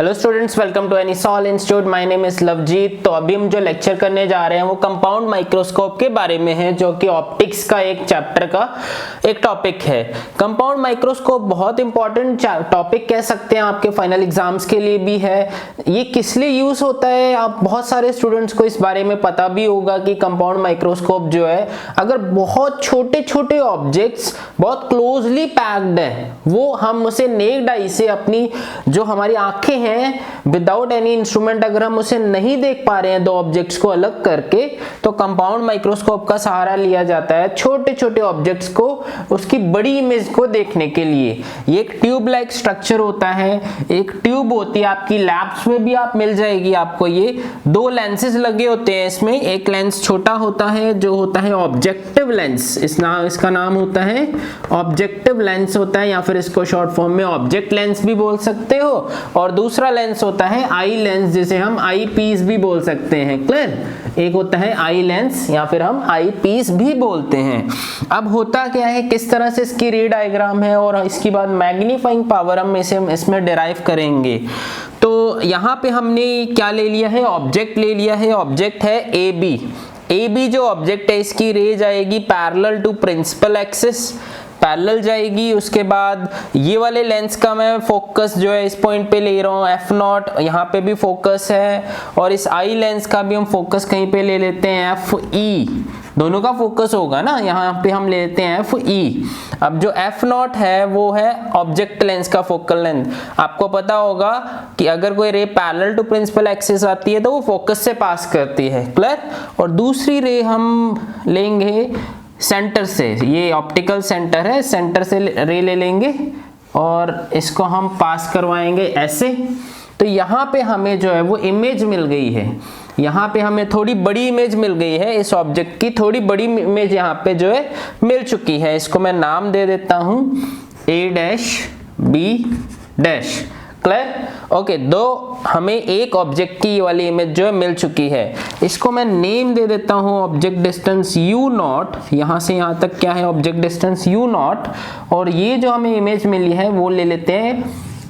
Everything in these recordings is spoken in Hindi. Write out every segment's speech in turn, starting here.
Hello students, welcome to Anysol institute. My name is Lovejeet. तो अभी हम जो लेक्चर करने जा रहे हैं वो कंपाउंड माइक्रोस्कोप के बारे में है, जो कि ऑप्टिक्स का एक चैप्टर का एक टॉपिक है। कंपाउंड माइक्रोस्कोप बहुत इंपॉर्टेंट टॉपिक कह सकते हैं, आपके फाइनल एग्जाम्स के लिए भी है। ये किस लिए यूज होता है, आप बहुत सारे स्टूडेंट्स को इस बारे में पता भी होगा कि कंपाउंड माइक्रोस्कोप जो है, अगर बहुत छोटे छोटे ऑब्जेक्ट्स बहुत क्लोजली पैक्ड है, वो हम उसे नेक्ड आई से, अपनी जो हमारी आंखें हैं, विदाउट एनी इंस्ट्रूमेंट, अगर हम उसे नहीं देख पा रहे हैं दो ऑब्जेक्ट्स को अलग करके, तो कंपाउंड माइक्रोस्कोप का सहारा लिया जाता है छोटे छोटे ऑब्जेक्ट्स को, उसकी बड़ी इमेज को देखने के लिए। ये एक ट्यूब लाइक स्ट्रक्चर होता है, एक ट्यूब होती है, आपकी लैब्स में भी आप मिल जाएगी आपको। ये दो लेंसेज लगे होते हैं इसमें, एक लेंस छोटा होता है जो होता है ऑब्जेक्टिव लेंस, इसका नाम होता है ऑब्जेक्टिव लेंस होता है, या फिर इसको शॉर्ट फॉर्म में ऑब्जेक्ट लेंस भी बोल सकते हो। और दूसरा लेंस होता है आई लेंस, जिसे हम आई पीस भी बोल सकते हैं। क्लियर? एक होता है आई लेंस या फिर हम आई पीस भी बोलते हैं। अब होता क्या है, किस तरह से इसकी रे डायग्राम है, और इसके बाद मैग्नीफाइंग पावर हम इसमें डिराइव करेंगे। तो यहाँ पे हमने क्या ले लिया है, ऑब्जेक्ट ले लिया है। ऑब्जेक्ट है ए बी जो ऑब्जेक्ट है, इसकी रे जाएगी parallel to principal axis, parallel जाएगी। उसके बाद ये वाले लेंस का मैं फोकस जो है इस पॉइंट पे ले रहा हूँ F0, यहाँ पे भी फोकस है, और इस आई लेंस का भी हम फोकस कहीं पे ले लेते हैं FE, दोनों का फोकस होगा ना, यहाँ पे हम लेते हैं FE। अब जो F0 है वो है ऑब्जेक्ट लेंस का फोकल लेंथ। आपको पता होगा कि अगर कोई ray parallel to principal axis आती है तो वो फोकस से पास करती है। क्लियर? और दूसरी रे हम लेंगे सेंटर से, ये ऑप्टिकल सेंटर है, सेंटर से रे ले लेंगे और इसको हम पास करवाएंगे ऐसे। तो यहाँ पे हमें जो है वो इमेज मिल गई है, यहाँ पे हमें थोड़ी बड़ी इमेज मिल गई है, इस ऑब्जेक्ट की थोड़ी बड़ी इमेज यहाँ पे जो है मिल चुकी है। इसको मैं नाम दे देता हूँ A-B'। क्लियर? ओके, दो हमें एक ऑब्जेक्ट की वाली इमेज जो है मिल चुकी है। इसको मैं नेम दे देता हूँ ऑब्जेक्ट डिस्टेंस U0, यहाँ से यहाँ तक क्या है ऑब्जेक्ट डिस्टेंस U0, और ये जो हमें इमेज मिली है वो ले लेते हैं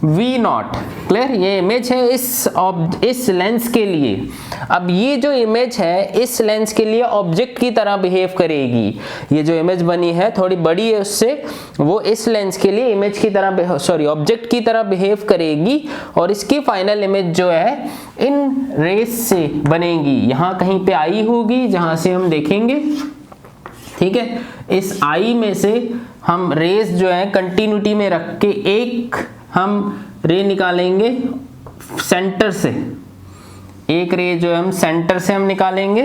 V0। क्लियर? ये इमेज है इस लेंस के लिए। अब ये जो इमेज है इस लेंस के लिए ऑब्जेक्ट की तरह बिहेव करेगी। ये जो इमेज बनी है थोड़ी बड़ी है उससे, वो इस लेंस के लिए इमेज की तरह ऑब्जेक्ट की तरह बिहेव करेगी, और इसकी फाइनल इमेज जो है इन रेस से बनेगी। यहाँ कहीं पे आई होगी जहां से हम देखेंगे, ठीक है। इस आई में से हम रेस जो है कंटिन्यूटी में रख के एक हम रे निकालेंगे सेंटर से, एक रे जो है हम सेंटर से हम निकालेंगे,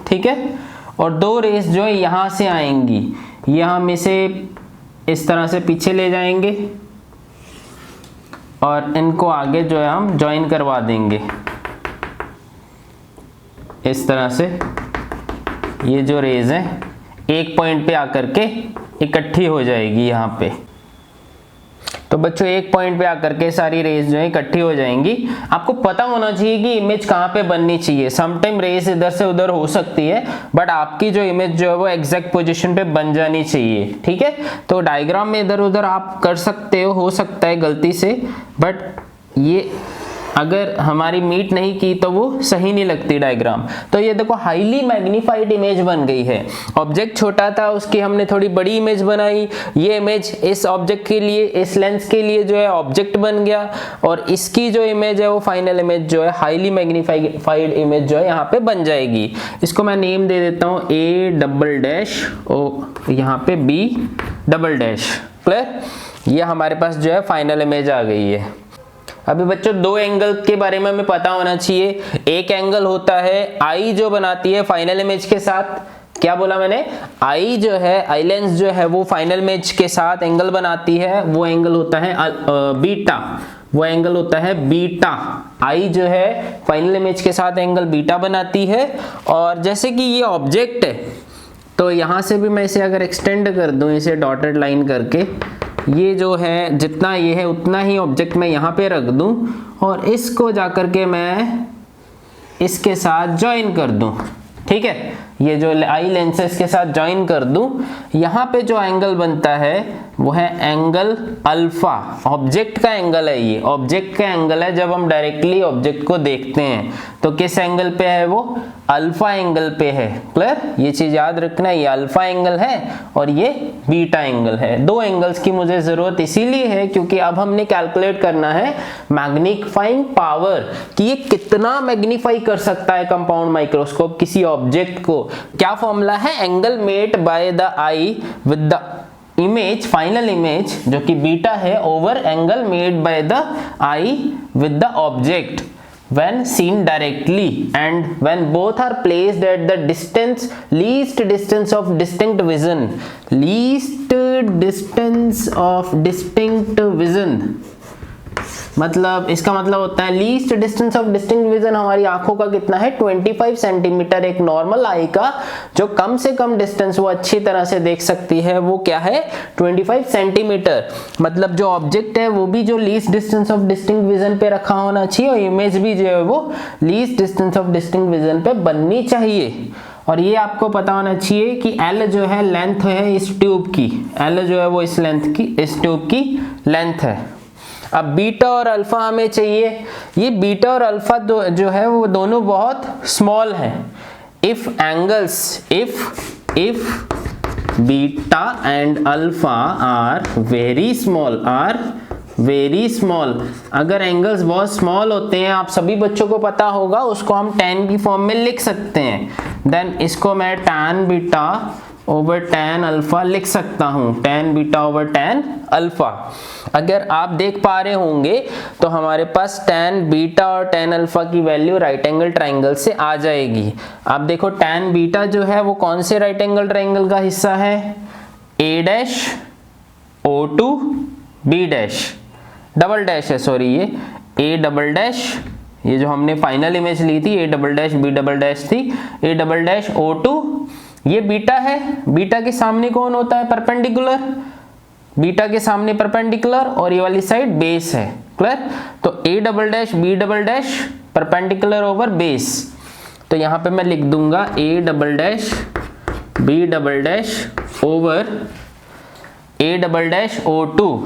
ठीक है। और दो रेस जो है यहाँ से आएंगी, ये हम इसे इस तरह से पीछे ले जाएंगे और इनको आगे जो है हम ज्वाइन करवा देंगे इस तरह से। ये जो रेज है एक पॉइंट पे आकर के इकट्ठी हो जाएगी यहाँ पे। तो बच्चों एक पॉइंट पे आकर के सारी रेज जो है इकट्ठी हो जाएंगी। आपको पता होना चाहिए कि इमेज कहाँ पे बननी चाहिए। समटाइम रेज इधर से उधर हो सकती है, बट आपकी जो इमेज जो है वो एग्जैक्ट पोजीशन पे बन जानी चाहिए, ठीक है। तो डायग्राम में इधर उधर आप कर सकते हो सकता है गलती से, बट ये अगर हमारी मीट नहीं की तो वो सही नहीं लगती डायग्राम। तो ये देखो हाईली मैग्नीफाइड इमेज बन गई है। ऑब्जेक्ट छोटा था, उसकी हमने थोड़ी बड़ी इमेज बनाई। ये इमेज इस ऑब्जेक्ट के लिए, इस लेंस के लिए जो है ऑब्जेक्ट बन गया, और इसकी जो इमेज है वो फाइनल इमेज जो है हाईली मैग्नीफाइड इमेज जो है यहाँ पे बन जाएगी। इसको मैं नेम दे देता हूँ A', ओ यहाँ पे B'। क्लियर? ये हमारे पास जो है फाइनल इमेज आ गई है। अभी बच्चों दो एंगल के बारे में हमें पता होना चाहिए। एक एंगल होता है आई जो बनाती है फाइनल इमेज के साथ, क्या बोला मैंने, आई जो है, आई लेंस जो है वो फाइनल इमेज के साथ एंगल बनाती है, वो एंगल होता है बीटा, वो एंगल होता है बीटा। आई जो है फाइनल इमेज के साथ एंगल बीटा बनाती है। और जैसे कि ये ऑब्जेक्ट है, तो यहाँ से भी मैं इसे अगर एक्सटेंड कर दूं, इसे डॉटेड लाइन करके, ये जो है जितना ये है उतना ही ऑब्जेक्ट मैं यहाँ पे रख दूं, और इसको जाकर के मैं इसके साथ ज्वाइन कर दूं, ठीक है। ये जो आई लेंसेज के साथ ज्वाइन कर दूं, यहाँ पे जो एंगल बनता है वो है एंगल अल्फा। ऑब्जेक्ट का एंगल है, ये ऑब्जेक्ट का एंगल है। जब हम डायरेक्टली ऑब्जेक्ट को देखते हैं तो किस एंगल पे है, वो अल्फा एंगल पे है। क्लियर, ये चीज याद रखना, ये अल्फा एंगल है और ये बीटा एंगल है। दो एंगल्स की मुझे जरूरत इसीलिए है क्योंकि अब हमने कैलकुलेट करना है मैग्नीफाइंग पावर कि ये कितना मैग्नीफाई कर सकता है कंपाउंड माइक्रोस्कोप किसी ऑब्जेक्ट को। क्या फॉर्मूला है, angle made by the I with the image, final image जो कि बीटा है, over angle made by the I with the object when seen directly and when both are placed at the distance, least distance of distinct vision, least distance of distinct vision, मतलब इसका मतलब होता है least distance of distinct vision हमारी आंखों का कितना है, 25 सेंटीमीटर। एक नॉर्मल आई का जो कम से कम डिस्टेंस वो अच्छी तरह से देख सकती है वो क्या है, 25 सेंटीमीटर। मतलब जो ऑब्जेक्ट है वो भी जो least distance of distinct vision पे रखा होना चाहिए और इमेज भी जो है वो least distance of distinct vision पे बननी चाहिए। और ये आपको पता होना चाहिए कि L जो है लेंथ है इस ट्यूब की, L जो है वो इस लेंथ की, इस ट्यूब की लेंथ है। अब बीटा और अल्फा हमें चाहिए। ये बीटा और अल्फा जो है वो दोनों बहुत स्मॉल है। If angles, if beta and alpha are very small, अगर एंगल्स बहुत स्मॉल होते हैं, आप सभी बच्चों को पता होगा, उसको हम tan की फॉर्म में लिख सकते हैं। देन इसको मैं tan beta over tan alpha लिख सकता हूं, tan beta over tan alpha. अगर आप देख पा रहे होंगे तो हमारे पास tan बीटा और tan अल्फा की वैल्यू राइट एंगल ट्राइंगल से आ जाएगी। आप देखो tan बीटा जो है वो कौन से राइट एंगल ट्राइंगल का हिस्सा है, A dash O2 B dash, double dash है सॉरी, ये A डबल डैश, ये जो हमने फाइनल इमेज ली थी A double dash B double dash थी, A डबल डैश O2, ये बीटा है। बीटा के सामने कौन होता है, परपेंडिकुलर, बीटा के सामने परपेंडिकुलर और ये वाली साइड बेस है। क्लियर, तो A double dash B double dash perpendicular over base, तो यहाँ पे मैं लिख दूंगा A double dash B double dash over A double dash O2,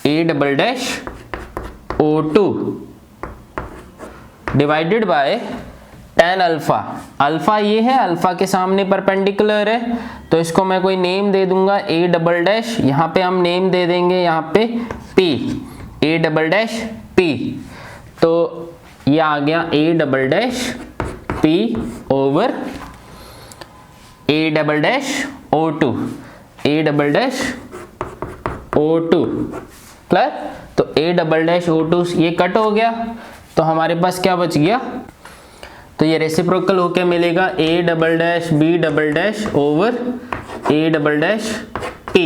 A double dash O2 divided by tan alpha. Alpha ये है, अल्फा के सामने परपेंडिकुलर है, तो इसको मैं कोई नेम दे दूंगा A डबल डैश, यहाँ पे हम नेम दे देंगे यहाँ पे P, A double dash P, तो ये आ गया A double dash P over A double dash O2, A double dash O2। Clear, तो A डबल डैश O2 ये कट हो गया, तो हमारे पास क्या बच गया, तो ये रेसिप्रोकल होके मिलेगा A double dash B double dash over A double dash P।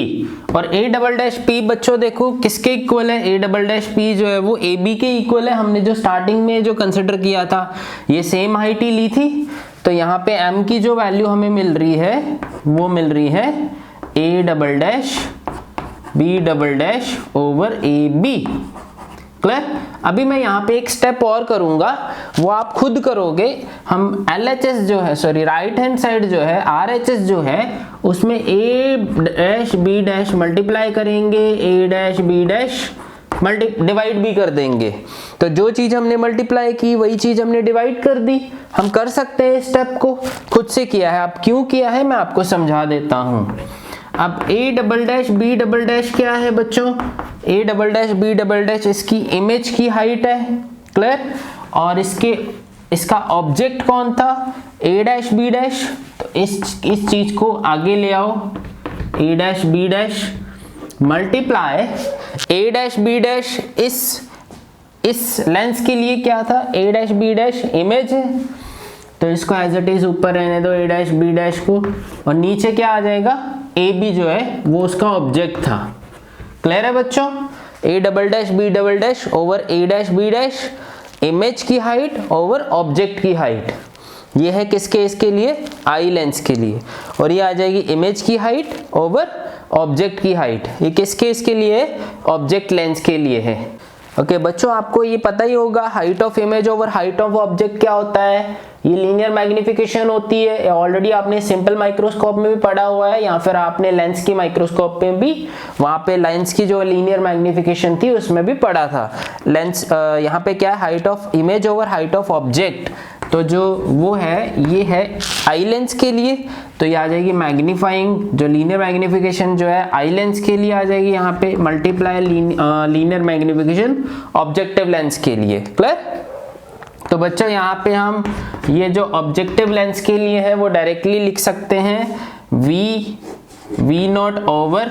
और A डबल डैश P बच्चों देखो किसके इक्वल है, A डबल डैश P जो है वो AB के इक्वल है। हमने जो स्टार्टिंग में जो कंसिडर किया था ये सेम हाइट ही ली थी, तो यहाँ पे M की जो वैल्यू हमें मिल रही है वो मिल रही है A double dash B double dash over AB। Clear, अभी मैं यहाँ पे एक स्टेप और करूंगा, वो आप खुद करोगे। हम LHS जो है सॉरी राइट हैंड साइड जो है RHS जो है उसमें A dash B dash multiply करेंगे, A dash B dash divide भी कर देंगे। तो जो चीज हमने मल्टीप्लाई की वही चीज हमने डिवाइड कर दी। हम कर सकते हैं स्टेप को, खुद से किया है। आप क्यों किया है मैं आपको समझा देता हूँ। अब A double dash B double dash क्या है बच्चों, A double dash B double dash इसकी इमेज की हाइट है। क्लियर, और इसका ऑब्जेक्ट कौन था, A डैश B डैश, तो इस चीज को आगे ले आओ, A dash B dash multiply A dash B dash इस लेंस के लिए क्या था, A dash B dash image है, तो इसको एज इट इज ऊपर रहने दो A डैश B डैश को, और नीचे क्या आ जाएगा, AB जो है वो उसका ऑब्जेक्ट था। क्लियर है बच्चों, A double dash B double dash over A dash B dash image की हाइट ओवर ऑब्जेक्ट की हाइट। ये है किसके, इसके लिए आई लेंस के लिए, और ये आ जाएगी इमेज की हाइट ओवर ऑब्जेक्ट की हाइट। ये किसके, इसके लिए ऑब्जेक्ट लेंस के लिए है। ओके बच्चों, आपको ये पता ही होगा height of image over height of object क्या होता है, ये लीनियर मैग्निफिकेशन होती है। ऑलरेडी आपने सिंपल माइक्रोस्कोप में भी पढ़ा हुआ है, या फिर आपने लेंस की माइक्रोस्कोप में भी, वहां पे लेंस की जो लीनियर मैग्निफिकेशन थी उसमें भी पढ़ा था। लेंस यहाँ पे क्या है, height of image over height of object, तो जो वो है ये है आई लेंस के लिए, तो ये आ जाएगी मैग्नीफाइंग, जो लीनियर मैग्निफिकेशन जो है आई लेंस के लिए आ जाएगी यहाँ पे, multiply linear magnification objective lens के लिए। क्लियर? तो बच्चों यहाँ पे हम ये जो ऑब्जेक्टिव लेंस के लिए है वो डायरेक्टली लिख सकते हैं v not over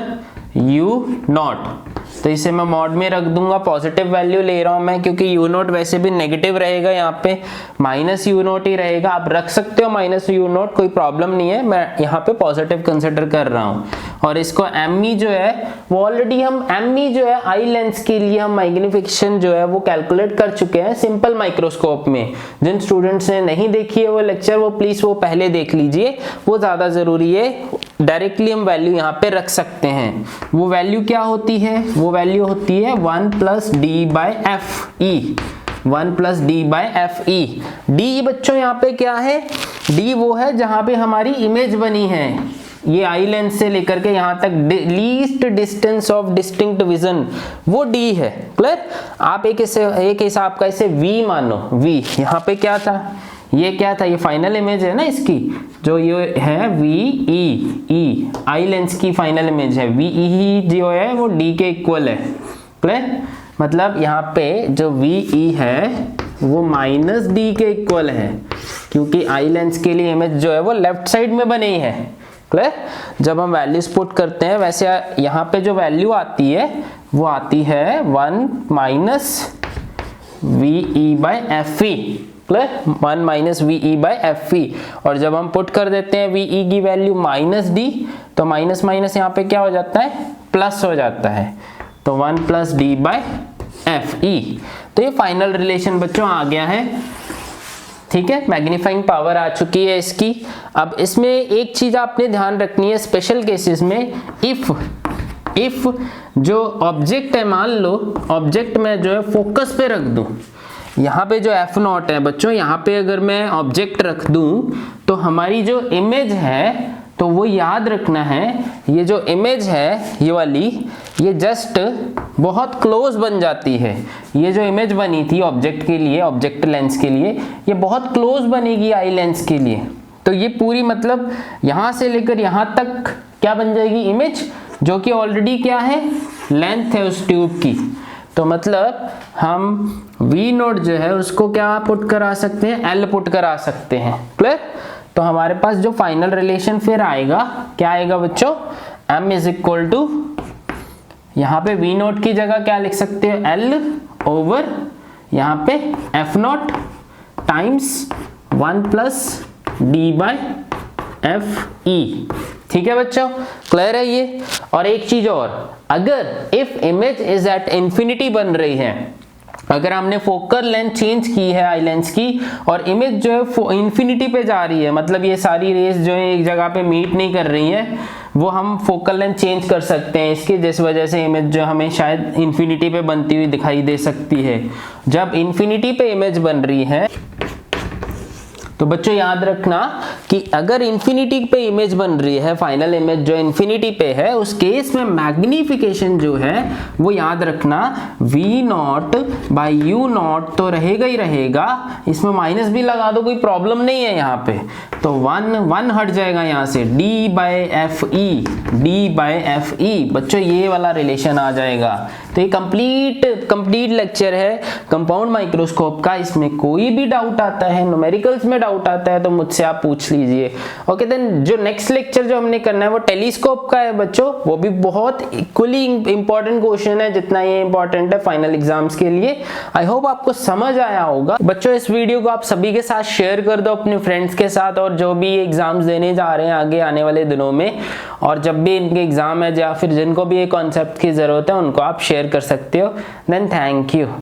u not. तो इसे मैं मॉड में रख दूंगा, पॉजिटिव वैल्यू ले रहा हूं मैं क्योंकि u नॉट वैसे भी नेगेटिव रहेगा, यहाँ पे माइनस u नॉट ही रहेगा। आप रख सकते हो माइनस u नॉट, कोई प्रॉब्लम नहीं है, मैं यहाँ पे पॉजिटिव कंसिडर कर रहा हूँ। और इसको me जो है वो ऑलरेडी हम me जो है आई लेंस के लिए हम मैग्निफिकेशन जो है वो कैलकुलेट कर चुके हैं सिंपल माइक्रोस्कोप में। जिन स्टूडेंट्स ने नहीं देखी है वो लेक्चर, वो प्लीज वो पहले देख लीजिए, वो ज्यादा जरूरी है। डायरेक्टली हम वैल्यू यहाँ पे रख सकते हैं। वो वैल्यू क्या होती है, वो वैल्यू होती है 1 plus D by F E, 1 plus D by F E. D बच्चों यहाँ पे क्या है, डी वो है जहाँ पे हमारी इमेज बनी है, ये आई लेंस से लेकर के यहाँ तक least distance of distinct vision, वो डी है। क्लियर? आप एक हिसाब का इसे v मानो, v यहाँ पे क्या था, ये क्या था, ये फाइनल इमेज है ना इसकी, जो ये है VE आई लेंस की फाइनल इमेज है, VE जो है वो D के इक्वल है। क्लियर? मतलब यहाँ पे जो VE है वो माइनस D के इक्वल है, क्योंकि आई लेंस के लिए इमेज जो है वो लेफ्ट साइड में बनी है। क्लियर? जब हम वैल्यूज पुट करते हैं, वैसे यहाँ पे जो वैल्यू आती है वो आती है 1 minus VE by FE। Clear? 1 minus VE by FE। और जब हम पुट कर देते हैं VE की वैल्यू माइनस D, तो माइनस माइनस यहाँ पे क्या हो जाता है, प्लस हो जाता है, तो 1 प्लस D बाई FE। तो ये फाइनल रिलेशन बच्चों आ गया है। ठीक है, मैग्नीफाइंग पावर आ चुकी है इसकी। अब इसमें एक चीज आपने ध्यान रखनी है, स्पेशल केसेस में इफ जो ऑब्जेक्ट है, मान लो ऑब्जेक्ट में जो है फोकस पे रख दूं, यहाँ पे जो एफ नॉट है बच्चों, यहाँ पे अगर मैं ऑब्जेक्ट रख दूं तो हमारी जो इमेज है, तो वो याद रखना है, ये जो इमेज है ये वाली, ये जस्ट बहुत क्लोज बन जाती है। ये जो इमेज बनी थी ऑब्जेक्ट के लिए, ऑब्जेक्ट लेंस के लिए, ये बहुत क्लोज बनेगी आई लेंस के लिए। तो ये पूरी मतलब यहाँ से लेकर यहाँ तक क्या बन जाएगी, इमेज, जो कि ऑलरेडी क्या है, लेंथ है उस ट्यूब की। तो मतलब हम V नोट जो है उसको क्या पुट करा सकते हैं, L पुट करा सकते हैं। क्लियर? तो हमारे पास जो फाइनल रिलेशन फिर आएगा, क्या आएगा बच्चों, M इज इक्वल टू, यहाँ पे V नोट की जगह क्या लिख सकते हो, L ओवर यहाँ पे F note times 1 plus D by FE। ठीक है बच्चों, क्लियर है ये? और एक चीज और, अगर if image is at infinity बन रही है, अगर हमने फोकल लेंथ चेंज की है आई लेंस की और इमेज जो है इंफिनिटी पे जा रही है, मतलब ये सारी रेस जो है एक जगह पे मीट नहीं कर रही है, वो हम फोकल लेंथ चेंज कर सकते हैं इसकी, जिस वजह से इमेज जो हमें शायद इंफिनिटी पे बनती हुई दिखाई दे सकती है। जब इंफिनिटी पे इमेज बन रही है तो बच्चों याद रखना कि अगर इंफिनिटी पे इमेज बन रही है, फाइनल इमेज जो इंफिनिटी पे है, उस केस में मैग्निफिकेशन जो है वो याद रखना V not by U not तो रहेगा ही रहेगा, इसमें माइनस भी लगा दो कोई प्रॉब्लम नहीं है यहाँ पे, तो 1 हट जाएगा यहाँ से, D बाई एफ ई। बच्चों ये वाला रिलेशन आ जाएगा। तो ये कंप्लीट लेक्चर है कंपाउंड माइक्रोस्कोप का। इसमें कोई भी डाउट आता है, न्यूमेरिकल्स में डाउट आता है तो मुझसे आप पूछ लीजिए। ओके, देन जो नेक्स्ट लेक्चर जो हमने करना है वो टेलीस्कोप का है बच्चों, वो भी बहुत इक्वली इंपॉर्टेंट क्वेश्चन है जितना ये इंपॉर्टेंट है फाइनल एग्जाम्स के लिए। आई होप आपको समझ आया होगा बच्चों। इस वीडियो को आप सभी के साथ शेयर कर दो अपने फ्रेंड्स के साथ, और जो भी एग्जाम्स देने जा रहे हैं आगे आने वाले दिनों में, और जब भी इनके एग्जाम है या फिर जिनको भी ये कॉन्सेप्ट की जरूरत है उनको आप शेयर कर सकते हो। Then thank you.